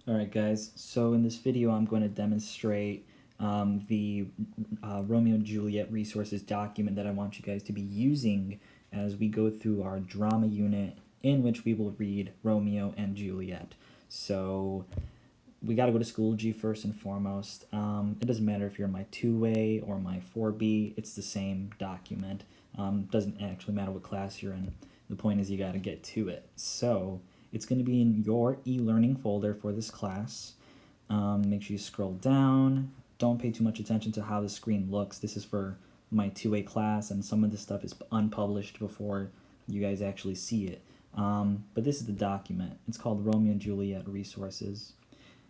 Alright guys, so in this video I'm going to demonstrate the Romeo and Juliet resources document that I want you guys to be using as we go through our drama unit in which we will read Romeo and Juliet. So we got to go to Schoology first and foremost. It doesn't matter if you're my 2A or my 4B, it's the same document. Doesn't actually matter what class you're in. The point is you got to get to it. So it's going to be in your e-learning folder for this class. Make sure you scroll down. Don't pay too much attention to how the screen looks. This is for my 2A class, and some of this stuff is unpublished before you guys actually see it. But this is the document. It's called Romeo and Juliet Resources.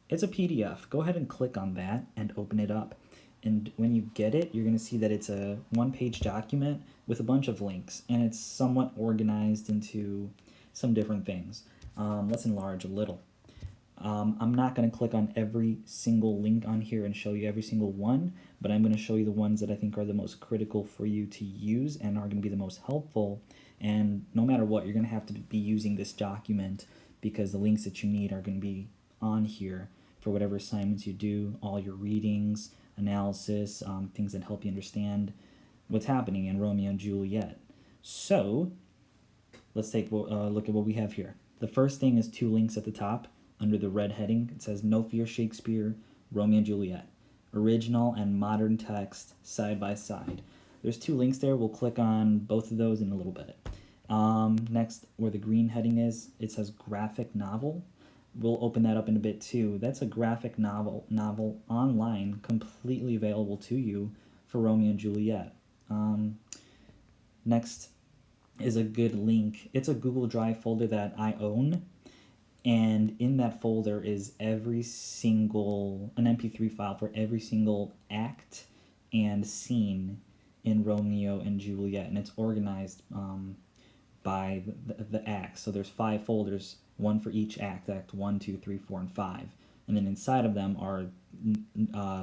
It's a PDF. Go ahead and click on that and open it up. And when you get it, you're going to see that it's a one-page document with a bunch of links, and it's somewhat organized into some different things. Let's enlarge a little. I'm not going to click on every single link on here and show you every single one, but I'm going to show you the ones that I think are the most critical for you to use and are going to be the most helpful. And no matter what, you're going to have to be using this document because the links that you need are going to be on here for whatever assignments you do, all your readings, analysis, things that help you understand what's happening in Romeo and Juliet. So let's take a look at what we have here. The first thing is two links at the top under the red heading. It says No Fear Shakespeare, Romeo and Juliet. Original and modern text side by side. There's two links there. We'll click on both of those in a little bit. Next, where the green heading is, it says graphic novel. We'll open that up in a bit too. That's a graphic novel online, completely available to you for Romeo and Juliet. Next is a good link. It's a Google Drive folder that I own, and in that folder is an MP3 file for every single act and scene in Romeo and Juliet, and it's organized by the acts. So there's 5 folders, one for each act, act 1, 2, 3, 4, and 5. And then inside of them are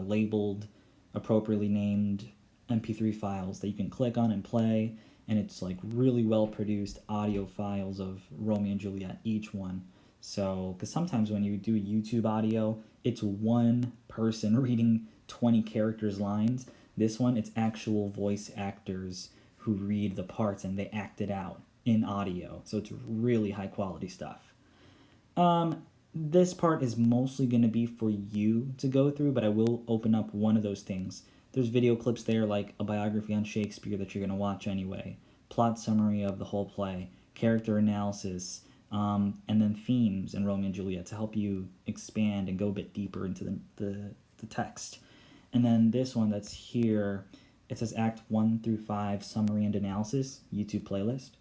labeled, appropriately named MP3 files that you can click on and play, and it's like really well produced audio files of Romeo and Juliet, each one. So, because sometimes when you do YouTube audio, it's one person reading 20 characters' lines. This one, it's actual voice actors who read the parts and they act it out in audio. So it's really high quality stuff. This part is mostly going to be for you to go through, but I will open up one of those things. There's video clips there like a biography on Shakespeare that you're going to watch anyway, plot summary of the whole play, character analysis, and then themes in Romeo and Juliet to help you expand and go a bit deeper into the text. And then this one that's here, it says Act 1 through 5 Summary and Analysis, YouTube playlist.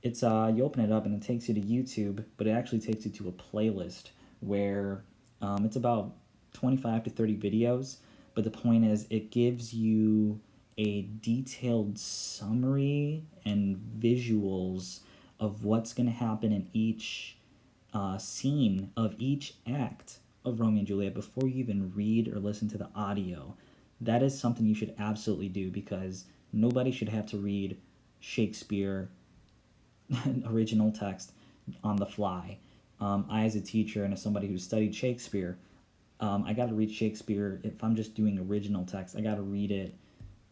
It's you open it up and it takes you to YouTube, but it actually takes you to a playlist where it's about 25 to 30 videos. But the point is, it gives you a detailed summary and visuals of what's going to happen in each scene of each act of Romeo and Juliet before you even read or listen to the audio. That is something you should absolutely do because nobody should have to read Shakespeare original text on the fly. I, as a teacher and as somebody who studied Shakespeare, I got to read Shakespeare. If I'm just doing original text, I got to read it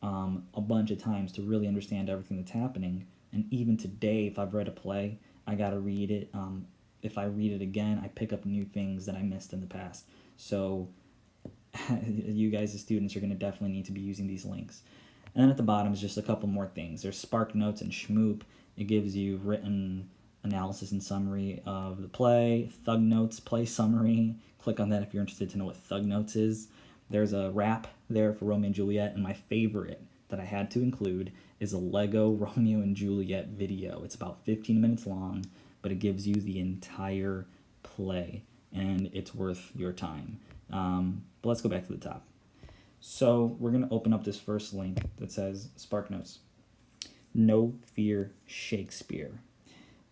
a bunch of times to really understand everything that's happening. And even today, if I've read a play, I got to read it. If I read it again, I pick up new things that I missed in the past. So you guys as students are going to definitely need to be using these links. And then at the bottom is just a couple more things. There's Spark Notes and Schmoop. It gives you written analysis and summary of the play. Thug Notes, play summary. Click on that if you're interested to know what Thug Notes is. There's a rap there for Romeo and Juliet, and my favorite that I had to include is a Lego Romeo and Juliet video. It's about 15 minutes long, but it gives you the entire play, and it's worth your time. But let's go back to the top. So we're going to open up this first link that says Spark Notes. No Fear Shakespeare.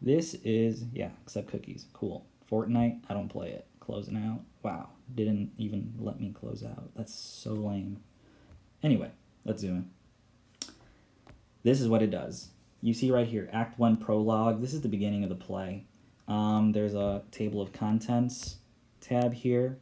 This is, yeah, except cookies. Cool. Fortnite, I don't play it. Closing out. Wow. Didn't even let me close out. That's so lame. Anyway, let's zoom in. This is what it does. You see right here, Act 1 Prologue. This is the beginning of the play. There's a table of contents, tab here,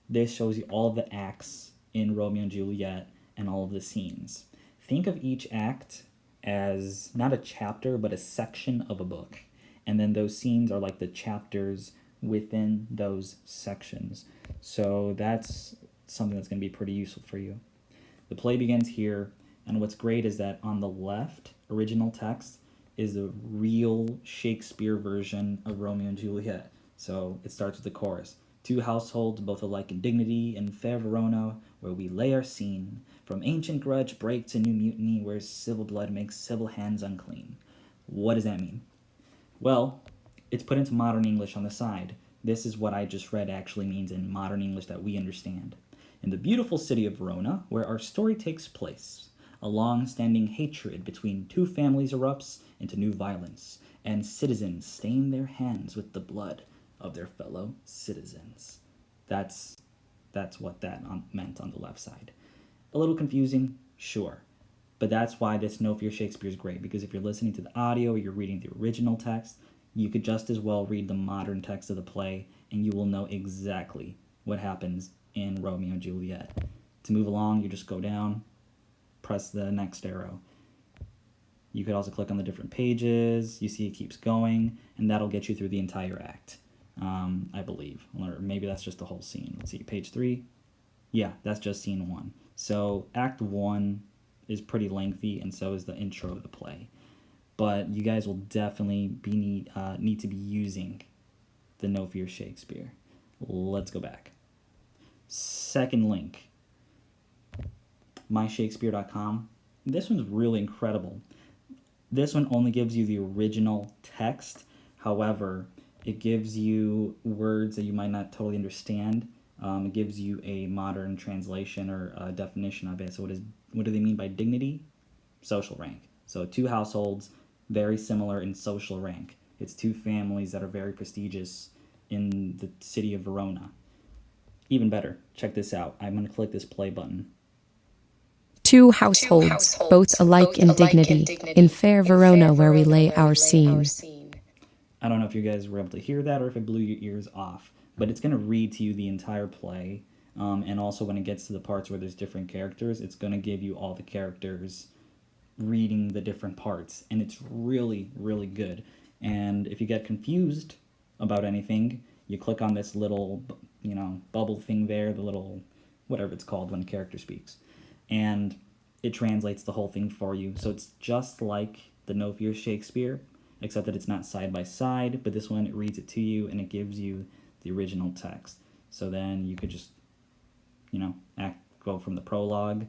this shows you all of the acts in Romeo and Juliet and all of the scenes. Think of each act as not a chapter, but a section of a book. And then those scenes are like the chapters within those sections. So that's something that's going to be pretty useful for you. The play begins here, and what's great is that on the left, original text, is the real Shakespeare version of Romeo and Juliet. So it starts with the chorus. Two households, both alike in dignity, in fair Verona, where we lay our scene. From ancient grudge break to new mutiny, where civil blood makes civil hands unclean. What does that mean? Well, it's put into modern English on the side. This is what I just read actually means in modern English that we understand. In the beautiful city of Verona, where our story takes place, a long-standing hatred between two families erupts into new violence, and citizens stain their hands with the blood of their fellow citizens. That's what that meant on the left side. A little confusing, sure. But that's why this No Fear Shakespeare is great, because if you're listening to the audio or you're reading the original text, you could just as well read the modern text of the play, and you will know exactly what happens in Romeo and Juliet. To move along, you just go down, press the next arrow. You could also click on the different pages. You see it keeps going, and that'll get you through the entire act, I believe. Or maybe that's just the whole scene. Let's see, page 3. Yeah, that's just scene 1. So Act 1 is pretty lengthy, and so is the intro of the play. But you guys will definitely need to be using the No Fear Shakespeare. Let's go back. Second link, myshakespeare.com. This one's really incredible. This one only gives you the original text. However, it gives you words that you might not totally understand. It gives you a modern translation or a definition of it. So what do they mean by dignity? Social rank. So two households, very similar in social rank. It's two families that are very prestigious in the city of Verona. Even better, check this out. I'm going to click this play button. Two households, both alike in dignity, in fair Verona where we lay our scene. I don't know if you guys were able to hear that or if it blew your ears off, but it's going to read to you the entire play, and also when it gets to the parts where there's different characters, it's going to give you all the characters reading the different parts, and it's really, really good. And if you get confused about anything, you click on this little, bubble thing there, the little, whatever it's called when a character speaks, and it translates the whole thing for you. So it's just like the No Fear Shakespeare, except that it's not side by side, but this one, it reads it to you, and it gives you the original text. So then you could just, go from the prologue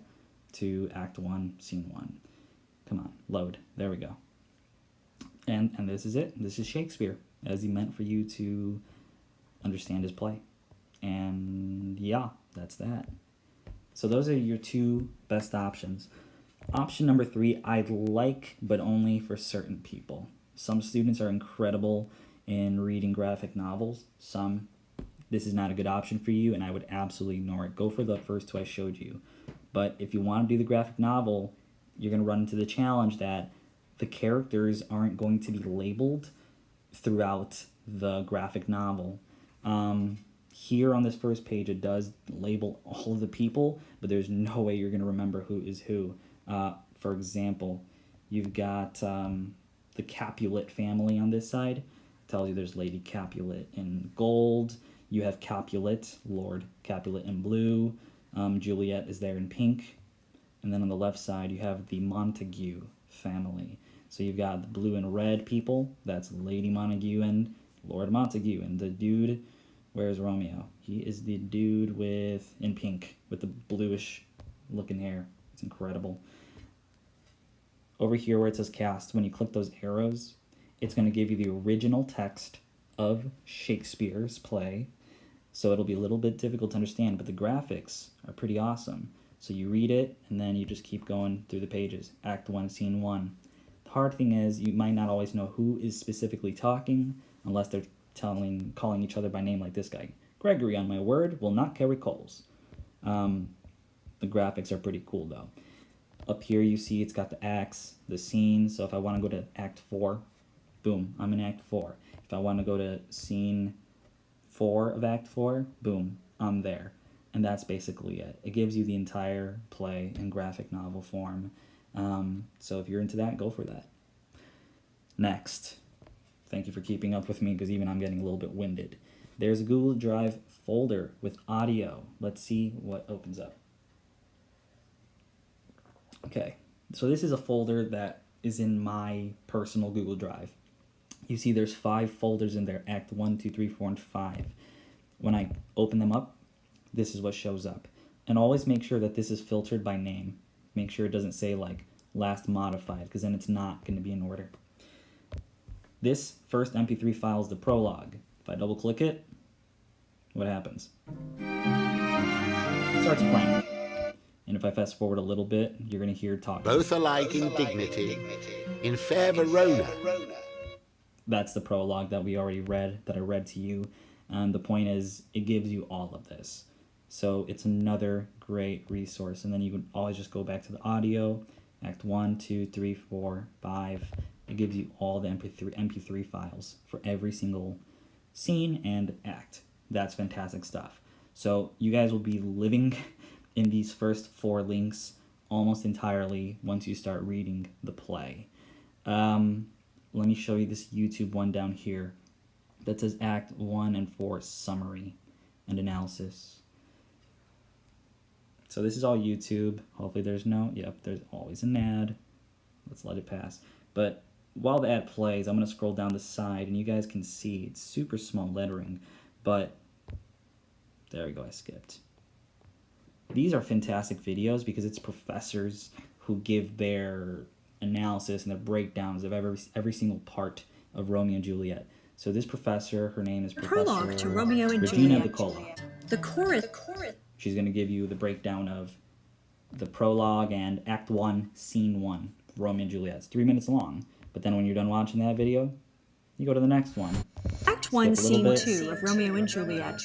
to Act 1, Scene 1. Come on, load. There we go. And this is it. This is Shakespeare, as he meant for you to understand his play. And yeah, that's that. So those are your two best options. Option number 3, I'd like, but only for certain people. Some students are incredible in reading graphic novels. Some, this is not a good option for you, and I would absolutely ignore it. Go for the first two I showed you. But if you want to do the graphic novel, you're going to run into the challenge that the characters aren't going to be labeled throughout the graphic novel. Here on this first page, it does label all of the people, but there's no way you're going to remember who is who. For example, you've got the Capulet family on this side. It tells you there's Lady Capulet in gold. You have Capulet, Lord Capulet in blue. Juliet is there in pink. And then on the left side, you have the Montague family. So you've got the blue and red people. That's Lady Montague and Lord Montague. And the dude, where's Romeo? He is the dude in pink with the bluish looking hair. It's incredible. Over here where it says cast, when you click those arrows, it's going to give you the original text of Shakespeare's play. So it'll be a little bit difficult to understand, but the graphics are pretty awesome. So you read it, and then you just keep going through the pages. Act 1, Scene 1. The hard thing is you might not always know who is specifically talking unless they're calling each other by name like this guy. Gregory, on my word, will not carry coals. The graphics are pretty cool, though. Up here you see it's got the acts, the scenes. So if I want to go to Act 4, boom, I'm in Act 4. If I want to go to Scene 4 of Act 4, boom, I'm there. And that's basically it. It gives you the entire play in graphic novel form. So if you're into that, go for that. Next, thank you for keeping up with me because even I'm getting a little bit winded. There's a Google Drive folder with audio. Let's see what opens up. Okay, so this is a folder that is in my personal Google Drive. You see there's 5 folders in there, Act 1, 2, 3, 4, and 5. When I open them up, this is what shows up. And always make sure that this is filtered by name. Make sure it doesn't say like last modified, because then it's not going to be in order. This first MP3 file is the prologue. If I double click it, what happens? It starts playing. And if I fast forward a little bit, you're going to hear talking. Both alike in dignity, in fair Verona. That's the prologue that we already read, that I read to you. And the point is, it gives you all of this. So it's another great resource. And then you can always just go back to the audio, Act 1, 2, 3, 4, 5. It gives you all the MP3 files for every single scene and act. That's fantastic stuff. So you guys will be living in these first 4 links almost entirely once you start reading the play. Let me show you this YouTube one down here that says Act 1 and 4 summary and analysis. So this is all YouTube. Hopefully there's there's always an ad. Let's let it pass. But while the ad plays, I'm going to scroll down the side and you guys can see it's super small lettering, but there we go, I skipped. These are fantastic videos because it's professors who give their analysis and their breakdowns of every single part of Romeo and Juliet. So this professor, her name is Professor Prologue to Romeo and Regina Juliet. Bicola. The chorus. She's going to give you the breakdown of the prologue and Act 1, Scene 1, Romeo and Juliet. It's 3 minutes long, but then when you're done watching that video, you go to the next one. Act 1, Skip a little Scene bit. 2 of Romeo and Juliet.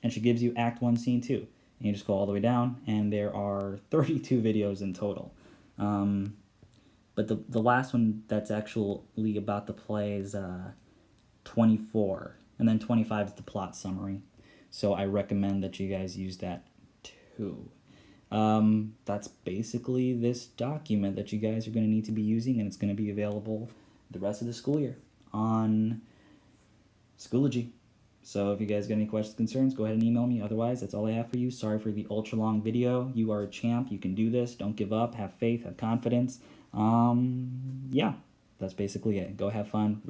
And she gives you Act 1, Scene 2. And you just go all the way down, and there are 32 videos in total. But the last one that's actually about the play is 24, and then 25 is the plot summary. So I recommend that you guys use that too. That's basically this document that you guys are going to need to be using, and it's going to be available the rest of the school year on Schoology. So if you guys got any questions, concerns, go ahead and email me. Otherwise, that's all I have for you. Sorry for the ultra long video. You are a champ. You can do this. Don't give up. Have faith. Have confidence. Yeah, that's basically it. Go have fun.